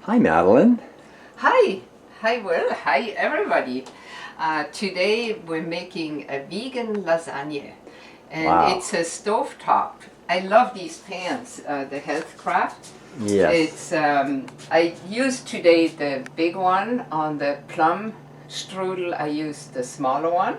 Hi, Madeleine. Hi, Will, hi everybody. Today we're making a vegan lasagna, and Wow. it's a stovetop. I love these pans, the HealthCraft. Yes. It's I used today the big one. On the plum strudel I used the smaller one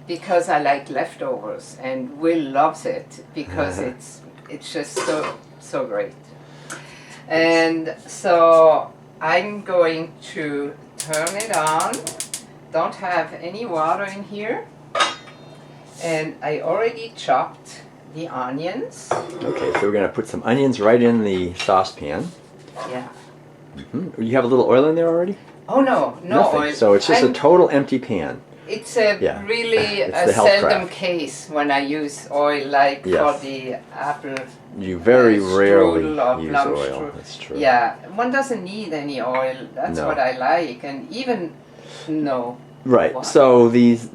because I like leftovers, and Will loves it because it's just so great. And so I'm going to turn it on. Don't have any water in here. And I already chopped the onions. Okay, so we're going to put some onions right in the saucepan. Yeah. You have a little oil in there already? Oh no, no Nothing. oil. So it's just a total empty pan. It's a really It's a the seldom HealthCraft. case when I use oil, like for the apple. You very rarely strudel or use plum oil. strudel. That's true. Yeah, one doesn't need any oil. That's No. what I like, and even no. Right. What? So these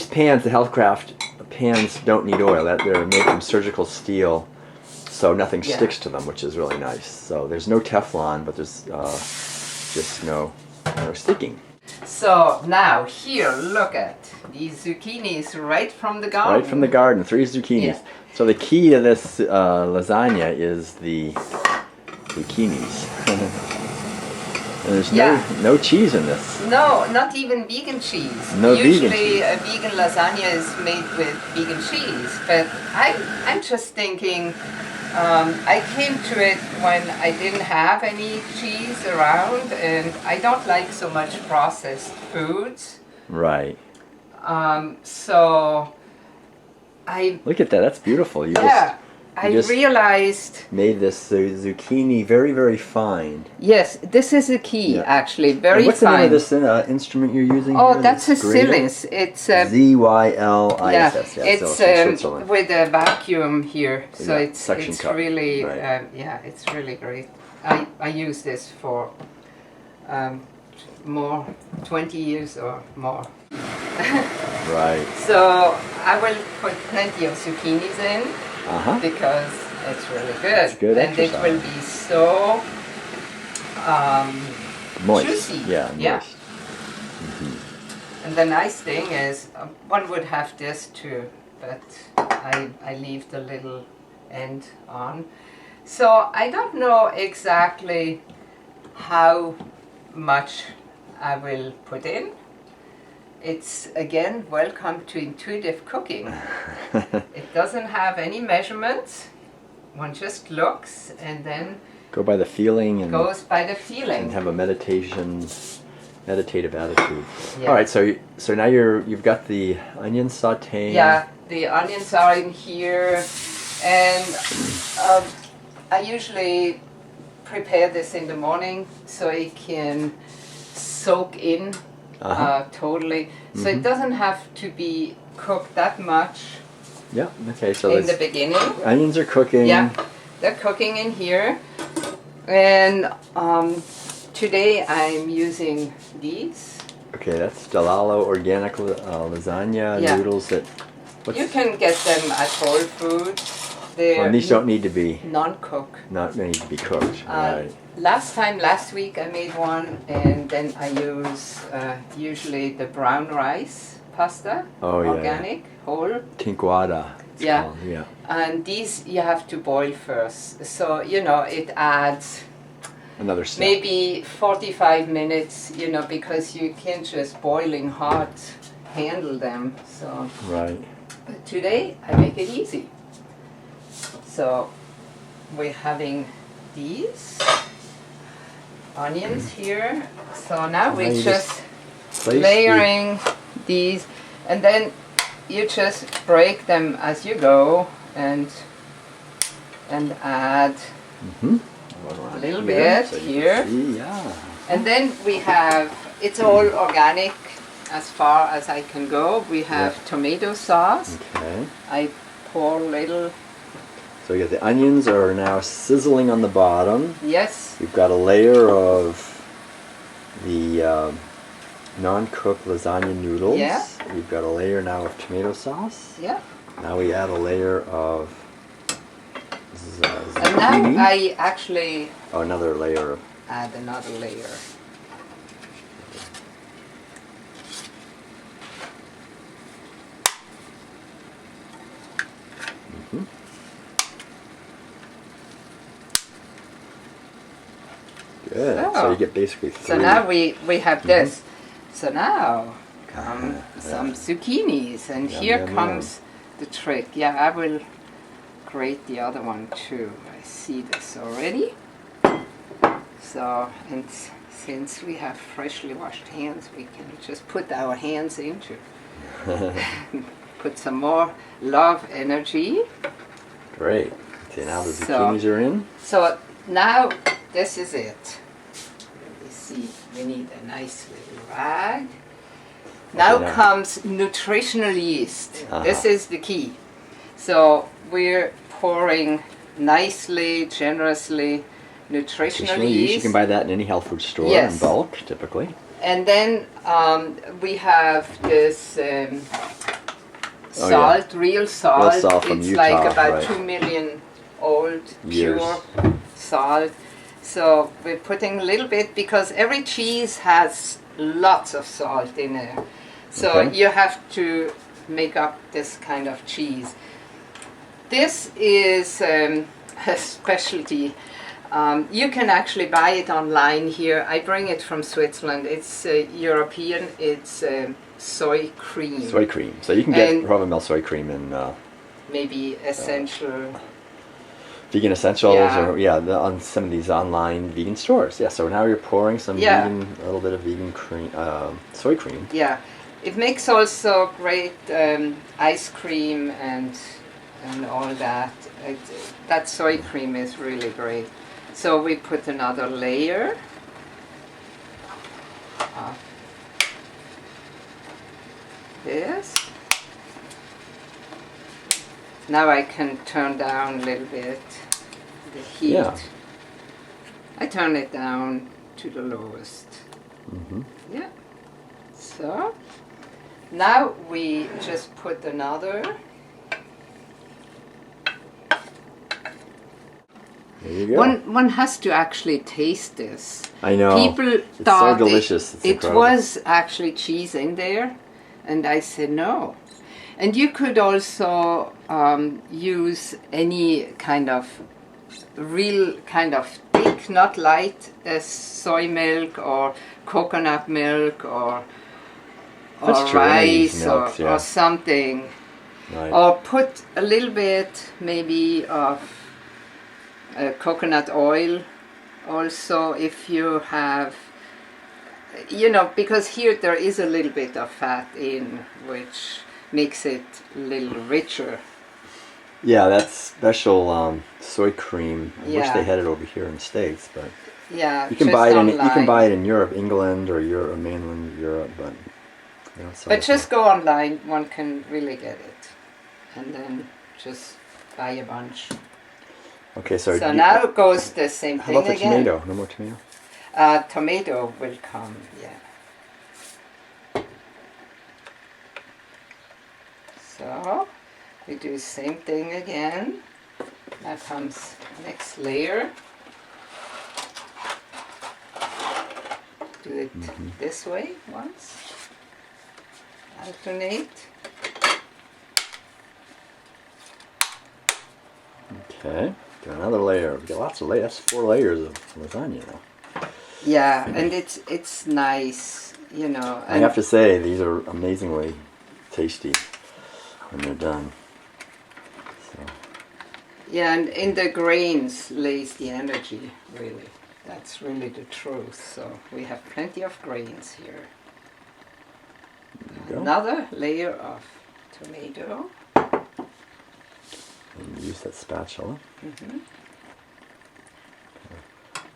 pans, the HealthCraft pans, don't need oil. They're made from surgical steel, so nothing sticks to them, which is really nice. So there's no Teflon, but there's just no sticking. So now here, look at these zucchinis right from the garden. Right from the garden, 3 zucchinis. Yeah. So the key to this lasagna is the zucchinis. And there's no cheese in this. No, not even vegan cheese. No Usually vegan cheese. a vegan lasagna is made with vegan cheese, but I'm just thinking, I came to it when I didn't have any cheese around, and I don't like so much processed foods. Right. So I Look at that. That's beautiful. You I just realized made this zucchini very, very fine. yes, this is a key actually, very And what's fine. the name of this instrument you're using? Oh, here, that's a this grater? Zyliss. It's a Zyliss. Yeah, it's so it's from Switzerland. with a vacuum here, so Yeah, it's suction cup. really Right. it's really great. I use this for more 20 years or more. Right. So I will put plenty of zucchinis in because it's really good. It's good and exercise. it will be so Moist. juicy. Yeah, moist. And the nice thing is, one would have this too, but I leave the little end on. So I don't know exactly how much I will put in. It's again, welcome to intuitive cooking. It doesn't have any measurements. One just looks and then Go by the feeling and goes by the feeling. and have a meditative attitude. Yeah. All right, so now you've got the onions sautéing. Yeah, the onions are in here, and I usually prepare this in the morning so it can soak in totally. So it doesn't have to be cooked that much. Yeah. Okay. So in the beginning. Onions are cooking. Yeah, they're cooking in here, and today I'm using these. Okay, that's Stelalo organic lasagna noodles. You can get them at Whole Foods. And these don't need to be non-cook. Not need to be cooked. Right. Last week I made one, and then I use usually the brown rice pasta, organic, whole. Tinquada. Yeah. Yeah. And these you have to boil first, so it adds another step. maybe 45 minutes, because you can't just boiling hot handle them. So. Right. But today I make it easy. So we're having these onions here. So now we're just layering these, and then you just break them as you go and add a little bit here. And then we have, it's all organic as far as I can go. We have tomato sauce. Okay. I pour a little. So you got the onions are now sizzling on the bottom. Yes. You've got a layer of the non-cooked lasagna noodles. Yeah. You've got a layer now of tomato sauce. Yeah. Now we add a layer of and now I actually another layer of add another layer. Mhm. Good. So you get basically 3. So now we have this. So now come Yeah. some zucchinis, and Yum, here yum, comes the trick. Yeah, I will grate the other one too. I see this already. So, and since we have freshly washed hands, we can just put our hands into put some more love energy. Great. Okay, now the So- zucchinis are in. So now this is it. Let me see. We need a nice little rag. Now now- comes nutritional yeast. Uh-huh. This is the key. So we're pouring nicely, generously nutritional Nutritional yeast. You yeast. can buy that in any health food store Yes. in bulk, typically. And then we have this Oh, salt, real salt. Real salt from it's Utah, like about right. 2 million old Years. pure salt. So we're putting a little bit because every cheese has lots of salt in it. So Okay. you have to make up this kind of cheese. This is a specialty. You can actually buy it online here. I bring it from Switzerland. It's European. It's soy cream. Soy cream. So you can get And- Proven Mill soy cream in Maybe essential. Vegan Essentials Yeah. or on some of these online vegan stores. Yeah. So now you're pouring some Yeah. vegan, a little bit of vegan cream, soy cream. Yeah, it makes also great ice cream and all that. That soy cream is really great. So we put another layer of this. Now I can turn down a little bit the heat. Yeah. I turn it down to the lowest. Mm-hmm. Yeah. So now we just put another. There you go. One has to actually taste this. I know. People It's thought so delicious. It's it incredible. was actually cheese in there, and I said no. And you could also use any kind of real kind of thick, not light, soy milk or coconut milk or That's true, any of these rice milks, yeah. or something. Right. Or put a little bit maybe of coconut oil also if you have, because here there is a little bit of fat in, which makes it a little richer. Yeah, that's special soy cream. I wish Yeah. they had it over here in the States, but Yeah, you can just buy it in online. Europe, England, or Europe, mainland Europe, but But just go online, one can really get it. And then just buy a bunch. okay. So So now goes the same how thing about the again. tomato? No more tomato. Tomato will come, yeah. So we do the same thing again. Now comes next layer. Do it this way once. Alternate. Okay. Do another layer. We got lots of layers. That's 4 layers of lasagna now. Yeah, and it's nice, I And have to say these are amazingly tasty when they're done. So yeah, and in the grains lays the energy, really. That's really the truth. So we have plenty of grains here. there you go. Another layer of tomato. And use that spatula. Mhm.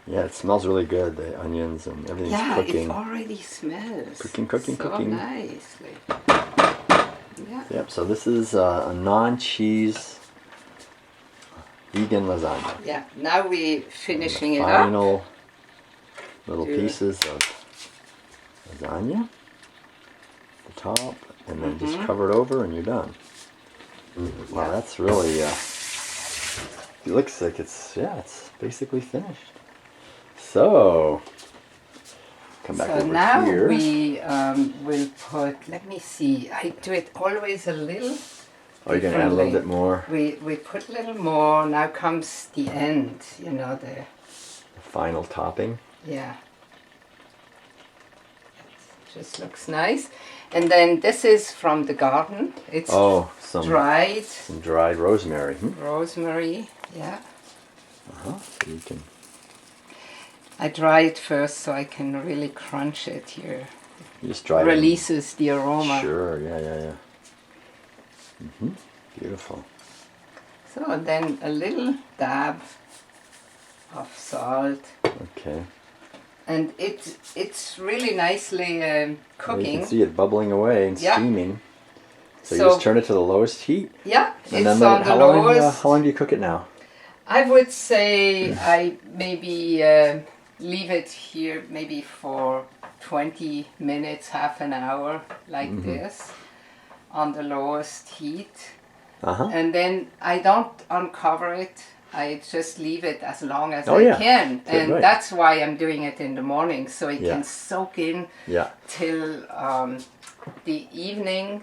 Yeah, it smells really good. The onions and everything's Yeah, cooking. it already smells. Cooking, so cooking. nicely. Yeah. Yep. So this is a non-cheese vegan lasagna. Yeah. Now we finishing it up. Final little Do- pieces of lasagna. The top, and then just Mhm. cover it over, and you're done. Wow, Yeah. that's really. It looks like it's basically finished. So, come back So over now here. we will put, let me see, I do it always a little Oh, you're going to add a little bit more? We put a little more, now comes the end, you know, the Final topping. yeah. It just looks nice. And then this is from the garden. It's some dried. Some dried rosemary. Rosemary, yeah. So you can. I dry it first so I can really crunch it here. You just dry it. Releases the aroma. Sure, yeah. Beautiful. So and then a little dab of salt. Okay. And it's really nicely cooking. You can see it bubbling away and steaming. So you So- just turn it to the lowest heat. Yeah, And it's then on the lowest. how long do you cook it now? I would say I maybe leave it here maybe for 20 minutes, half an hour, like this, on the lowest heat. And then I don't uncover it. I just leave it as long as I can. Good, And right. that's why I'm doing it in the morning, so it Yeah. can soak in Yeah. till the evening.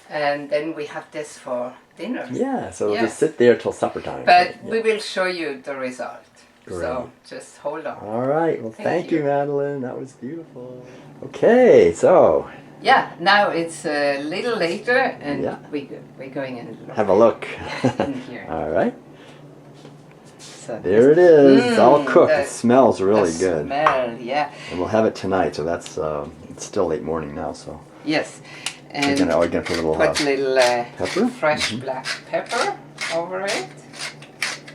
And then we have this for dinner. Yeah, so it'll Yes. just sit there till supper time. But we will show you the result. Great. So just hold on. All right. Well, thank you, you. Madeleine. That was beautiful. Okay, so Yeah, now it's a little later and Yeah. we're going in have a look. in here. All right. So There it is. It's all cooked. the- It smells really the good. smell, yeah. And we'll have it tonight. So that's it's still late morning now. So Yes. we're And gonna put a little put little pepper? fresh black pepper over it.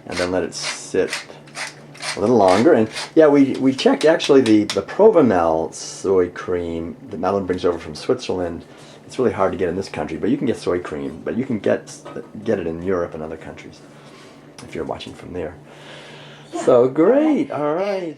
and then let it sit a little longer. And yeah, we checked actually the Provamel soy cream that Madeleine brings over from Switzerland. It's really hard to get in this country, but you can get soy cream. But you can get it in Europe and other countries if you're watching from there. So great. All right.